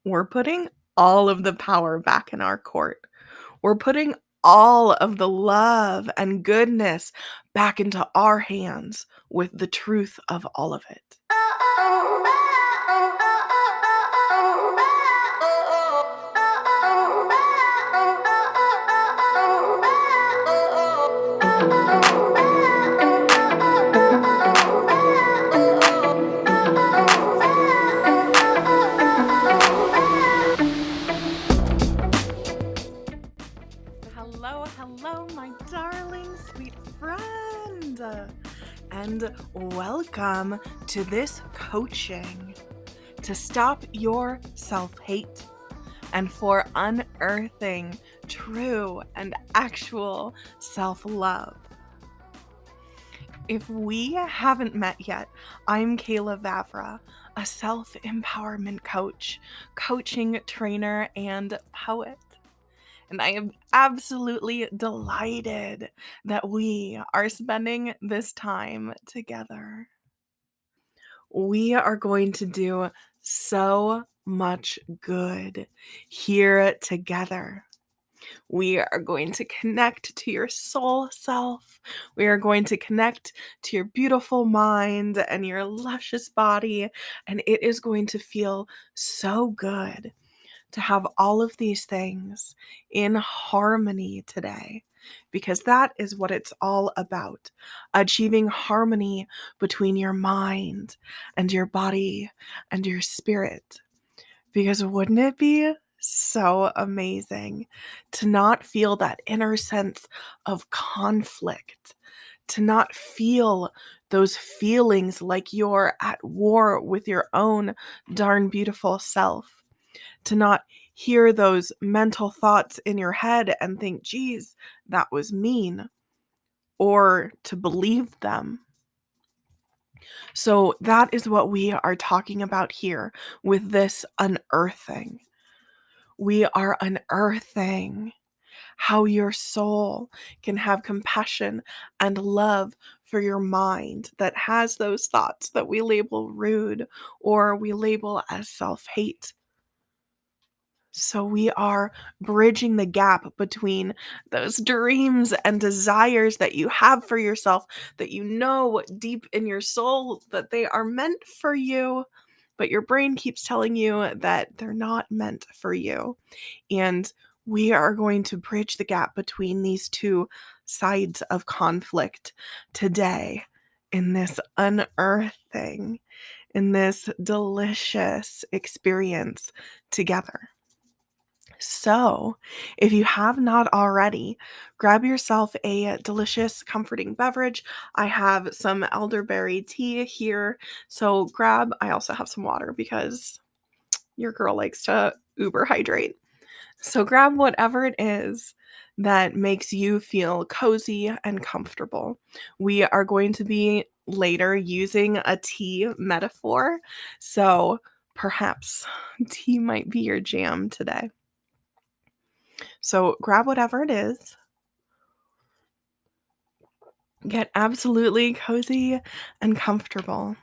We're putting all of the power back in our court. We're putting all of the love and goodness back into our hands with the truth of all of it. Hello, my darling sweet friend, and welcome to this coaching to stop your self-hate and for unearthing true and actual self-love. If we haven't met yet, I'm Kayla Vavra, a self-empowerment coach, coaching trainer, and poet. And I am absolutely delighted that we are spending this time together. We are going to do so much good here together. We are going to connect to your soul self. We are going to connect to your beautiful mind and your luscious body. And it is going to feel so good to have all of these things in harmony today, because that is what it's all about. Achieving harmony between your mind and your body and your spirit. Because wouldn't it be so amazing to not feel that inner sense of conflict, to not feel those feelings like you're at war with your own darn beautiful self? To not hear those mental thoughts in your head and think, geez, that was mean, or to believe them. So that is what we are talking about here with this unearthing. We are unearthing how your soul can have compassion and love for your mind that has those thoughts that we label rude or we label as self-hate. So we are bridging the gap between those dreams and desires that you have for yourself, that you know deep in your soul that they are meant for you, but your brain keeps telling you that they're not meant for you. And we are going to bridge the gap between these two sides of conflict today in this unearthing, in this delicious experience together. So, if you have not already, grab yourself a delicious, comforting beverage. I have some elderberry tea here. So, I also have some water because your girl likes to uber hydrate. So, grab whatever it is that makes you feel cozy and comfortable. We are going to be later using a tea metaphor. So, perhaps tea might be your jam today. So grab whatever it is. Get absolutely cozy and comfortable.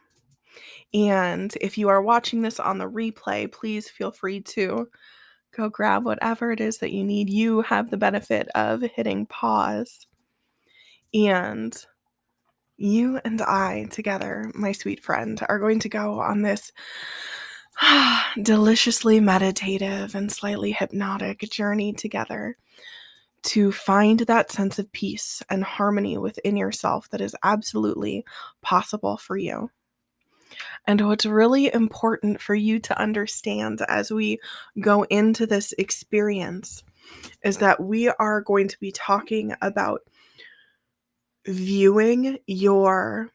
And if you are watching this on the replay, please feel free to go grab whatever it is that you need. You have the benefit of hitting pause. And you and I together, my sweet friend, are going to go on this deliciously meditative and slightly hypnotic journey together to find that sense of peace and harmony within yourself that is absolutely possible for you. And what's really important for you to understand as we go into this experience is that we are going to be talking about viewing your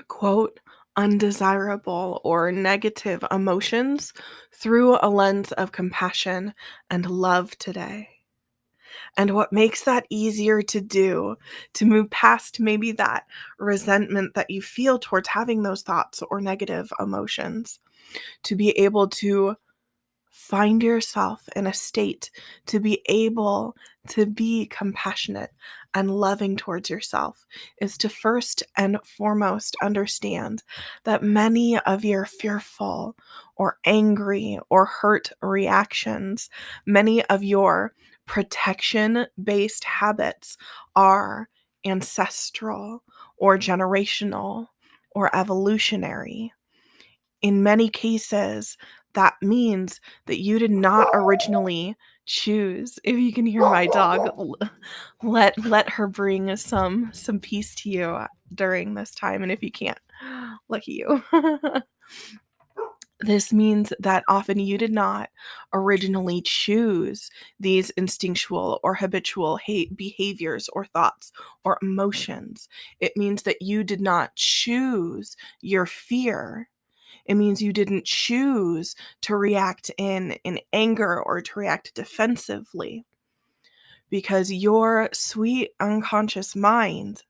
quote undesirable or negative emotions through a lens of compassion and love today. And what makes that easier to do, to move past maybe that resentment that you feel towards having those thoughts or negative emotions, to be able to find yourself in a state to be able to be compassionate and loving towards yourself is to first and foremost understand that many of your fearful or angry or hurt reactions, many of your protection-based habits are ancestral or generational or evolutionary. In many cases, that means that you did not originally choose. If you can hear my dog, let her bring some peace to you during this time, and if you can't, lucky you. This means that often you did not originally choose these instinctual or habitual hate behaviors or thoughts or emotions. It means that you did not choose your fear. It means you didn't choose to react in anger or to react defensively, because your sweet unconscious mind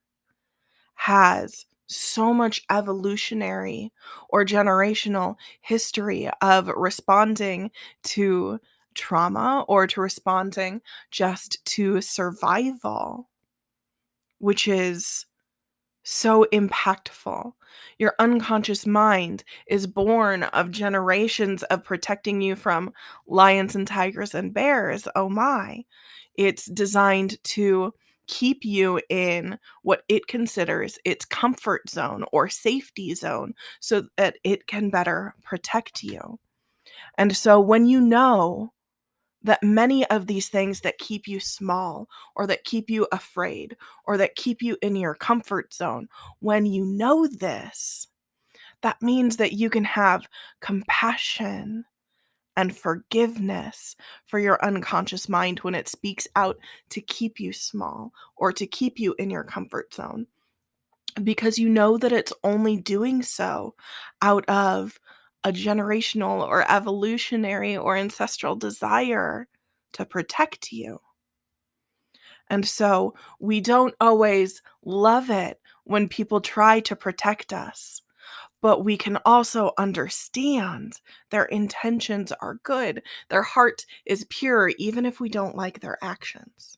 has so much evolutionary or generational history of responding to trauma or to responding just to survival, which is so impactful. Your unconscious mind is born of generations of protecting you from lions and tigers and bears. Oh my. It's designed to keep you in what it considers its comfort zone or safety zone so that it can better protect you. And so when you know that many of these things that keep you small or that keep you afraid or that keep you in your comfort zone, when you know this, that means that you can have compassion and forgiveness for your unconscious mind when it speaks out to keep you small or to keep you in your comfort zone, because you know that it's only doing so out of a generational or evolutionary or ancestral desire to protect you. And so we don't always love it when people try to protect us, but we can also understand their intentions are good. Their heart is pure, even if we don't like their actions.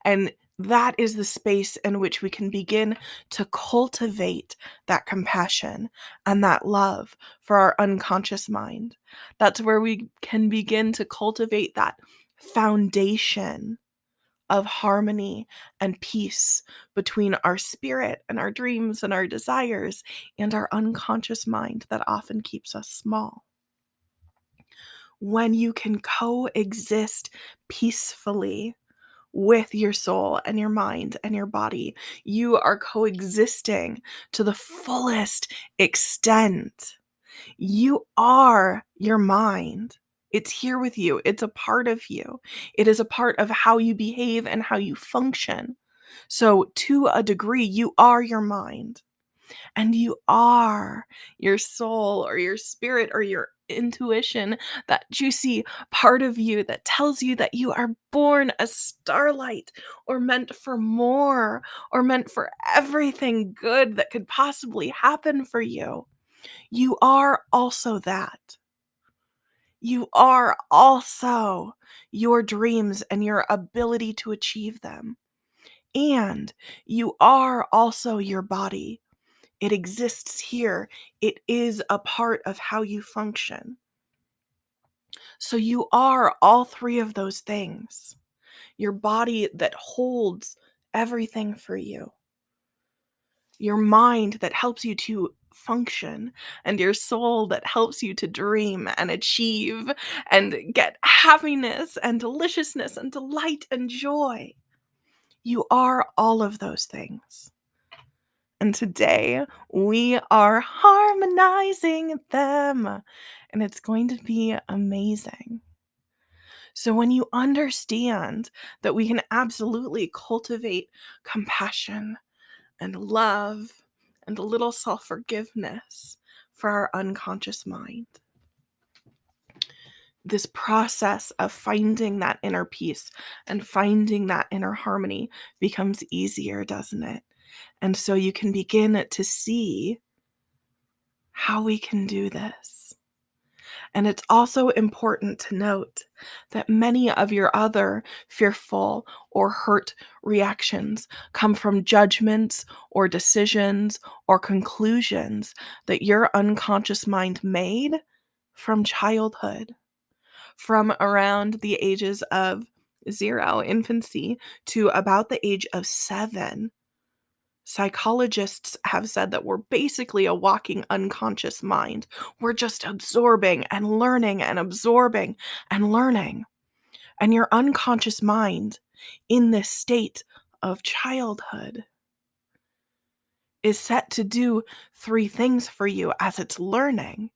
And that is the space in which we can begin to cultivate that compassion and that love for our unconscious mind. That's where we can begin to cultivate that foundation of harmony and peace between our spirit and our dreams and our desires and our unconscious mind that often keeps us small. When you can coexist peacefully with your soul and your mind and your body, you are coexisting to the fullest extent. You are your mind. It's here with you. It's a part of you. It is a part of how you behave and how you function. So, to a degree, you are your mind. And you are your soul or your spirit or your intuition, that juicy part of you that tells you that you are born a starlight or meant for more or meant for everything good that could possibly happen for you. You are also that. You are also your dreams and your ability to achieve them. And you are also your body. It exists here. It is a part of how you function. So you are all three of those things. Your body that holds everything for you. Your mind that helps you to function, and your soul that helps you to dream and achieve and get happiness and deliciousness and delight and joy. You are all of those things. And today we are harmonizing them, and it's going to be amazing. So when you understand that we can absolutely cultivate compassion and love and a little self-forgiveness for our unconscious mind, this process of finding that inner peace and finding that inner harmony becomes easier, doesn't it? And so you can begin to see how we can do this. And it's also important to note that many of your other fearful or hurt reactions come from judgments or decisions or conclusions that your unconscious mind made from childhood, from around the ages of 0, infancy, to about the age of 7. Psychologists have said that we're basically a walking unconscious mind. We're just absorbing and learning and absorbing and learning. And your unconscious mind in this state of childhood is set to do 3 things for you as it's learning.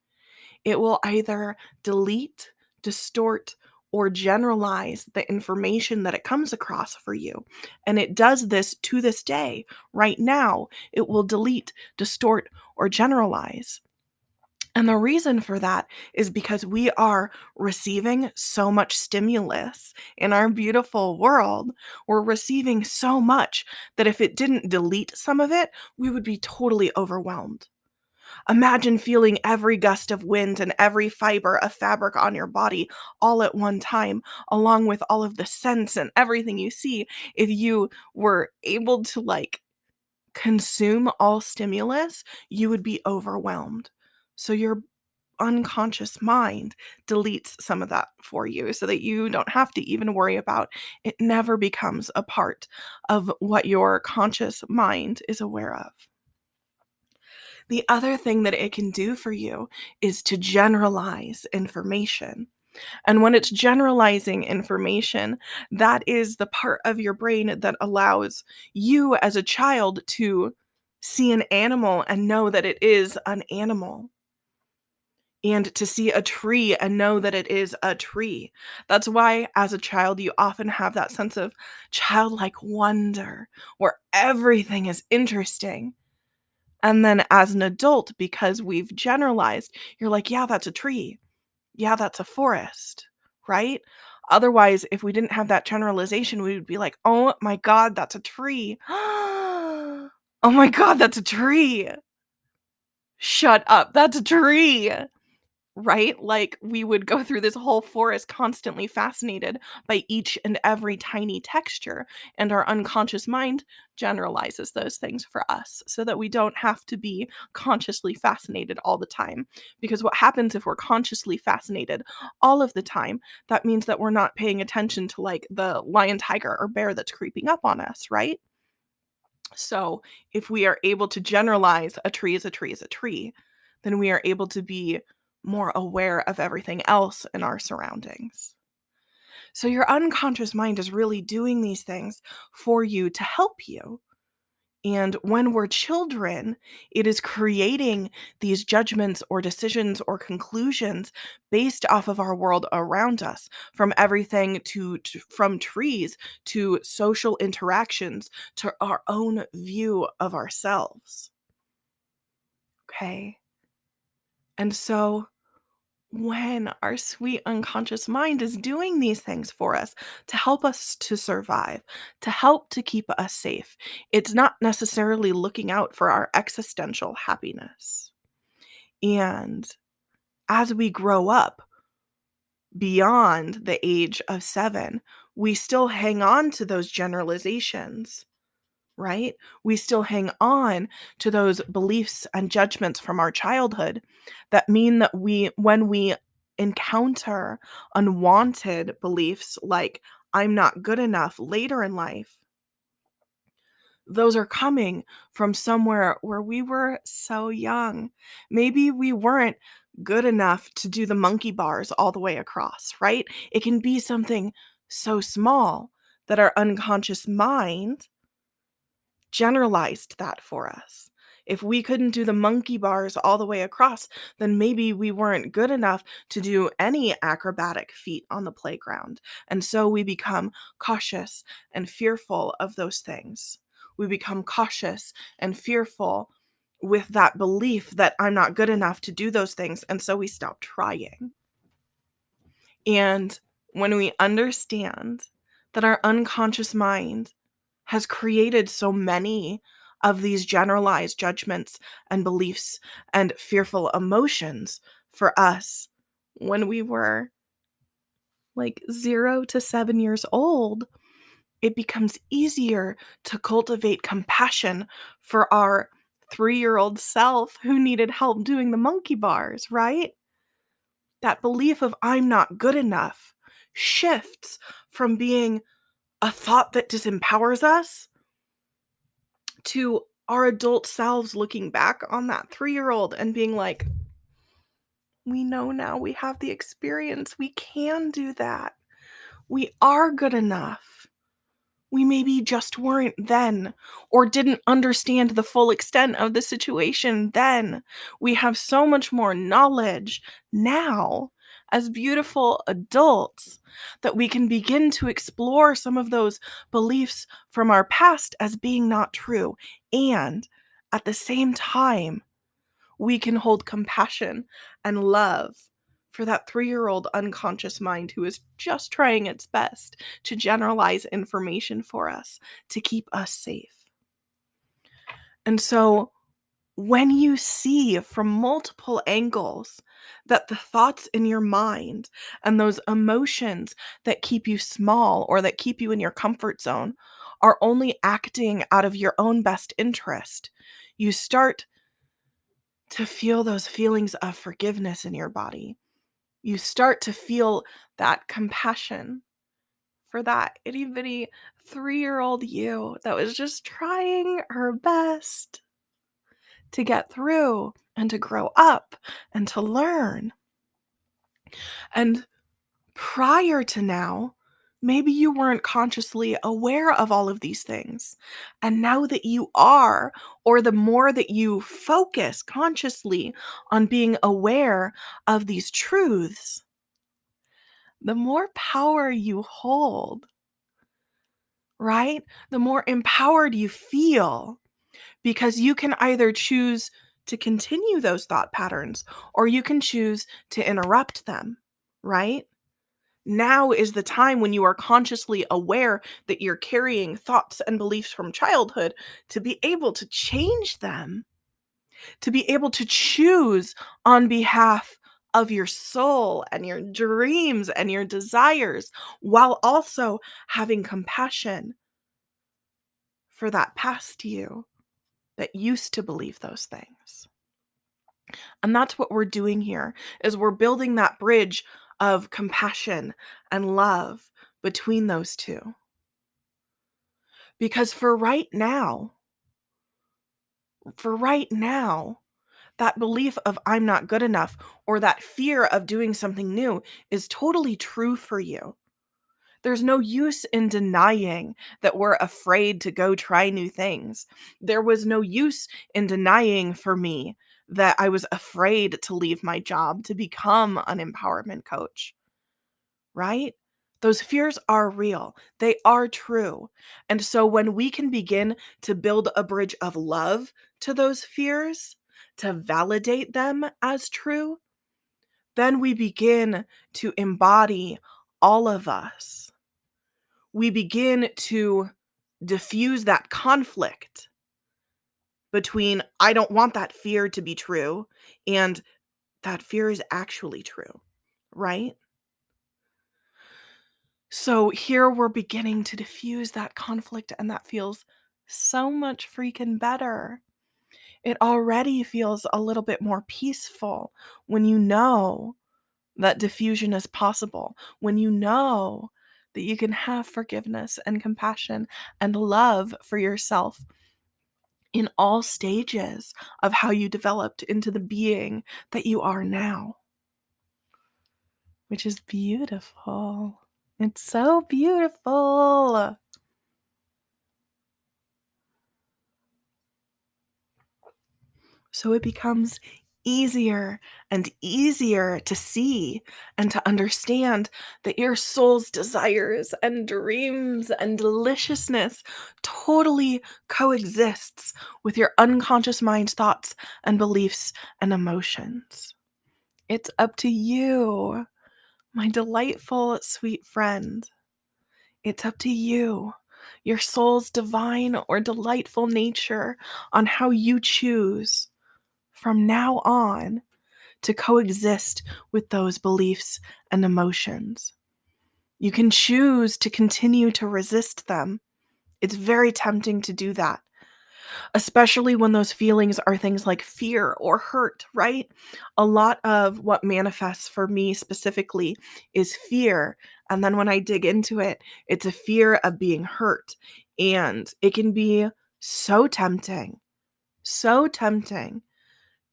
It will either delete, distort, or generalize the information that it comes across for you. And it does this to this day. Right now, it will delete, distort, or generalize. And the reason for that is because we are receiving so much stimulus in our beautiful world. We're receiving so much that if it didn't delete some of it, we would be totally overwhelmed. Imagine feeling every gust of wind and every fiber of fabric on your body all at one time, along with all of the scents and everything you see. If you were able to consume all stimulus, you would be overwhelmed. So your unconscious mind deletes some of that for you so that you don't have to even worry about it. Never becomes a part of what your conscious mind is aware of. The other thing that it can do for you is to generalize information. And when it's generalizing information, that is the part of your brain that allows you as a child to see an animal and know that it is an animal. And to see a tree and know that it is a tree. That's why, as a child, you often have that sense of childlike wonder where everything is interesting. And then as an adult, because we've generalized, you're like, yeah, that's a tree. Yeah, that's a forest, right? Otherwise, if we didn't have that generalization, we would be like, oh my God, that's a tree. Oh my God, that's a tree. Shut up, that's a tree. Right? Like, we would go through this whole forest constantly fascinated by each and every tiny texture, and our unconscious mind generalizes those things for us so that we don't have to be consciously fascinated all the time. Because what happens if we're consciously fascinated all of the time, that means that we're not paying attention to the lion, tiger, or bear that's creeping up on us, right? So if we are able to generalize a tree is a tree is a tree, then we are able to be more aware of everything else in our surroundings. So your unconscious mind is really doing these things for you to help you. And when we're children, it is creating these judgments or decisions or conclusions based off of our world around us, from everything from trees to social interactions to our own view of ourselves. Okay? And so when our sweet unconscious mind is doing these things for us to help us to survive, to help to keep us safe, it's not necessarily looking out for our existential happiness. And as we grow up beyond the age of 7, we still hang on to those generalizations, right? We still hang on to those beliefs and judgments from our childhood that mean that when we encounter unwanted beliefs like I'm not good enough later in life, those are coming from somewhere where we were so young. Maybe we weren't good enough to do the monkey bars all the way across, right? It can be something so small that our unconscious mind generalized that for us. If we couldn't do the monkey bars all the way across, then maybe we weren't good enough to do any acrobatic feat on the playground. And so we become cautious and fearful of those things. We become cautious and fearful with that belief that I'm not good enough to do those things. And so we stop trying. And when we understand that our unconscious mind has created so many of these generalized judgments and beliefs and fearful emotions for us, when we were like 0 to 7 years old, it becomes easier to cultivate compassion for our 3-year-old self who needed help doing the monkey bars, right? That belief of I'm not good enough shifts from being a thought that disempowers us to our adult selves looking back on that 3-year-old and being like, we know now, we have the experience, we can do that. We are good enough. We maybe just weren't then, or didn't understand the full extent of the situation then. We have so much more knowledge now as beautiful adults that we can begin to explore some of those beliefs from our past as being not true. And at the same time, we can hold compassion and love for that 3-year-old unconscious mind who is just trying its best to generalize information for us to keep us safe. And so when you see from multiple angles that the thoughts in your mind and those emotions that keep you small or that keep you in your comfort zone are only acting out of your own best interest, you start to feel those feelings of forgiveness in your body. You start to feel that compassion for that itty bitty 3-year-old you that was just trying her best to get through and to grow up and to learn. And prior to now, maybe you weren't consciously aware of all of these things. And now that you are, or the more that you focus consciously on being aware of these truths, the more power you hold, right? The more empowered you feel, because you can either choose to continue those thought patterns or you can choose to interrupt them, right? Now is the time when you are consciously aware that you're carrying thoughts and beliefs from childhood to be able to change them, to be able to choose on behalf of your soul and your dreams and your desires, while also having compassion for that past you that used to believe those things. And that's what we're doing here, is we're building that bridge of compassion and love between those two. Because for right now, that belief of I'm not good enough or that fear of doing something new is totally true for you. There's no use in denying that we're afraid to go try new things. There was no use in denying for me that I was afraid to leave my job to become an empowerment coach, right? Those fears are real. They are true. And so when we can begin to build a bridge of love to those fears, to validate them as true, then we begin to embody all of us. We begin to diffuse that conflict between I don't want that fear to be true and that fear is actually true, right? So here we're beginning to diffuse that conflict, and that feels so much freaking better. It already feels a little bit more peaceful when you know that diffusion is possible, when you know that you can have forgiveness and compassion and love for yourself in all stages of how you developed into the being that you are now, which is beautiful. It's so beautiful. So it becomes easier and easier to see and to understand that your soul's desires and dreams and deliciousness totally coexists with your unconscious mind's thoughts and beliefs and emotions. It's up to you, my delightful, sweet friend. It's up to you, your soul's divine or delightful nature, on how you choose from now on to coexist with those beliefs and emotions. You can choose to continue to resist them. It's very tempting to do that, especially when those feelings are things like fear or hurt, right? A lot of what manifests for me specifically is fear. And then when I dig into it, it's a fear of being hurt. And it can be so tempting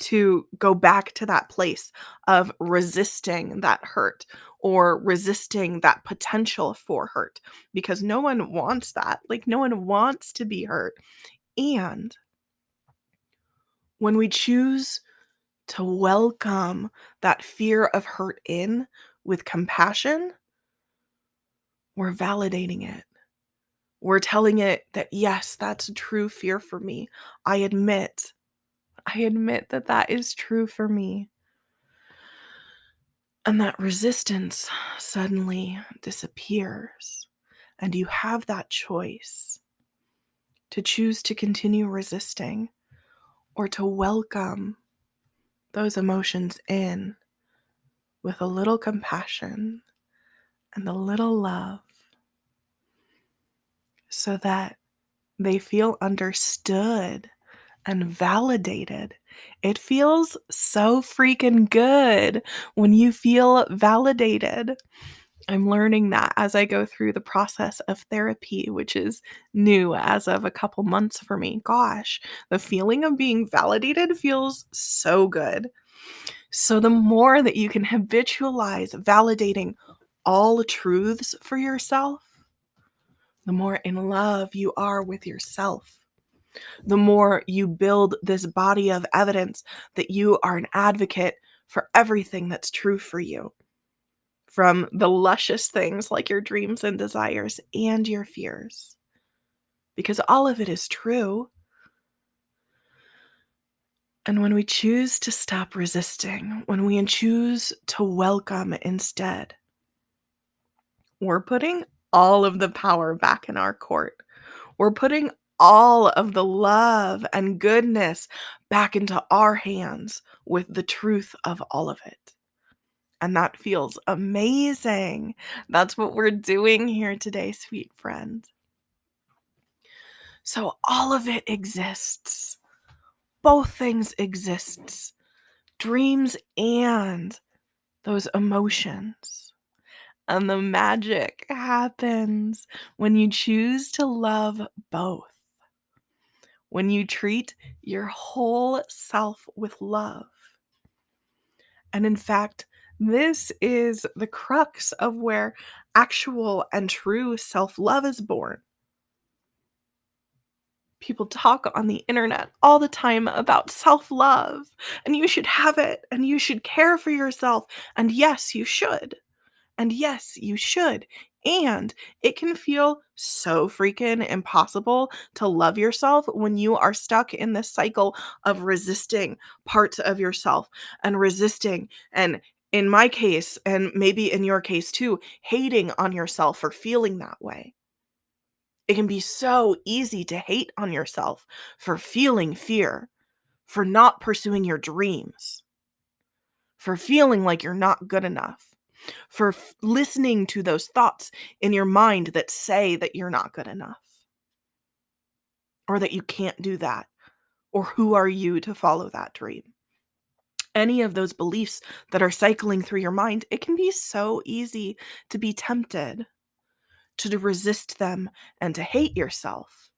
to go back to that place of resisting that hurt or resisting that potential for hurt, because no one wants that. Like, no one wants to be hurt. And when we choose to welcome that fear of hurt in with compassion, we're validating it. We're telling it that, yes, that's a true fear for me. I admit that that is true for me. And that resistance suddenly disappears. And you have that choice to choose to continue resisting or to welcome those emotions in with a little compassion and a little love so that they feel understood and validated. It feels so freaking good when you feel validated. I'm learning that as I go through the process of therapy, which is new as of a couple months for me. Gosh, the feeling of being validated feels so good. So the more that you can habitualize validating all truths for yourself, the more in love you are with yourself. The more you build this body of evidence that you are an advocate for everything that's true for you. From the luscious things like your dreams and desires and your fears. Because all of it is true. And when we choose to stop resisting, when we choose to welcome instead, we're putting all of the power back in our court. We're putting all of the love and goodness back into our hands with the truth of all of it. And that feels amazing. That's what we're doing here today, sweet friend. So all of it exists. Both things exists. Dreams and those emotions. And the magic happens when you choose to love both. When you treat your whole self with love. And in fact, this is the crux of where actual and true self-love is born. People talk on the internet all the time about self-love, and you should have it, and you should care for yourself, and yes, you should. And yes, you should. And it can feel so freaking impossible to love yourself when you are stuck in this cycle of resisting parts of yourself and resisting, and in my case, and maybe in your case too, hating on yourself for feeling that way. It can be so easy to hate on yourself for feeling fear, for not pursuing your dreams, for feeling like you're not good enough, for listening to those thoughts in your mind that say that you're not good enough, or that you can't do that, or who are you to follow that dream. Any of those beliefs that are cycling through your mind, it can be so easy to be tempted to resist them and to hate yourself.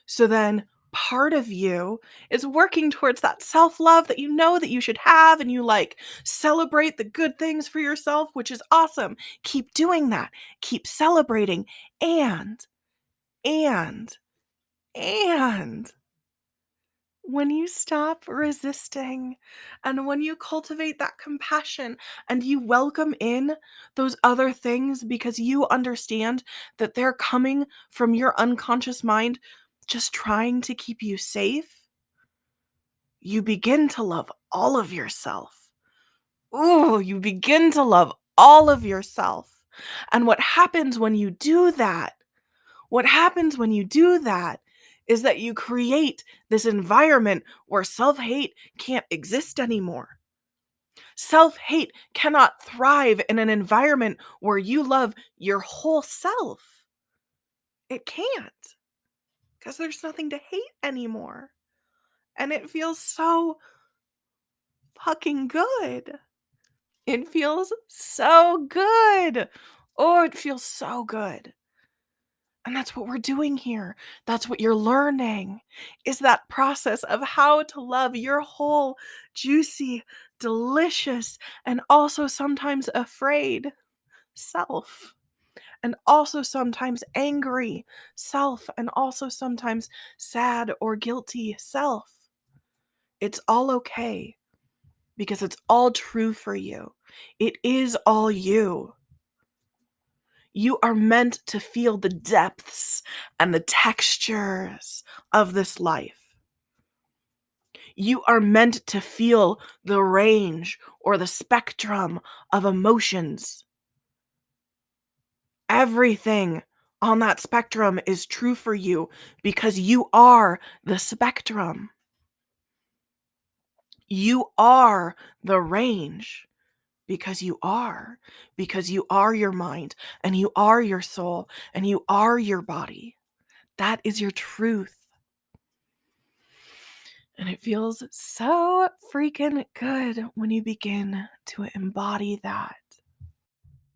So then part of you is working towards that self-love that you know that you should have, and you like celebrate the good things for yourself, which is awesome. Keep doing that. Keep celebrating. And when you stop resisting and when you cultivate that compassion and you welcome in those other things because you understand that they're coming from your unconscious mind just trying to keep you safe, you begin to love all of yourself. Ooh, you begin to love all of yourself. And what happens when you do that? Is that you create this environment where self-hate can't exist anymore. Self-hate cannot thrive in an environment where you love your whole self. It can't, because there's nothing to hate anymore. And it feels so fucking good. It feels so good. Oh, it feels so good. And that's what we're doing here. That's what you're learning, is that process of how to love your whole juicy, delicious, and also sometimes afraid self. And also sometimes angry self. And also sometimes sad or guilty self. It's all okay because it's all true for you. It is all you. You are meant to feel the depths and the textures of this life. You are meant to feel the range or the spectrum of emotions. Everything on that spectrum is true for you because you are the spectrum. You are the range. Because you are your mind, and you are your soul, and you are your body. That is your truth. And it feels so freaking good when you begin to embody that.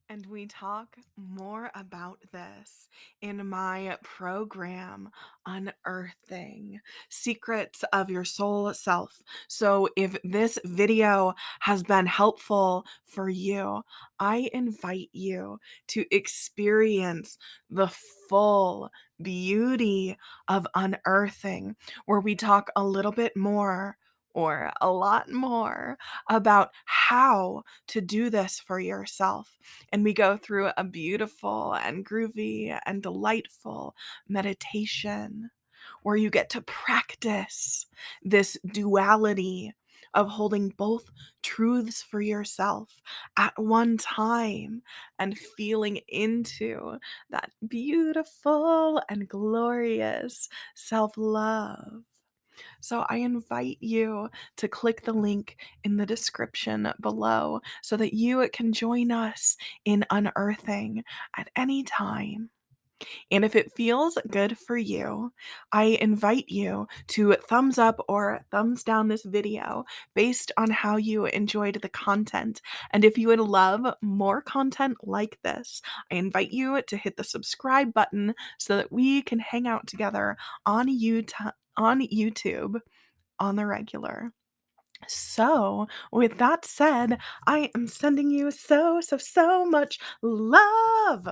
And we talk more about this in my program, Unearthing Secrets of Your Soul Self. So if this video has been helpful for you, I invite you to experience the full beauty of unearthing, where we talk a little bit more or a lot more about how to do this for yourself. And we go through a beautiful and groovy and delightful meditation where you get to practice this duality of holding both truths for yourself at one time and feeling into that beautiful and glorious self-love. So I invite you to click the link in the description below so that you can join us in unearthing at any time. And if it feels good for you, I invite you to thumbs up or thumbs down this video based on how you enjoyed the content. And if you would love more content like this, I invite you to hit the subscribe button so that we can hang out together on YouTube on the regular. So, with that said, I am sending you so much love.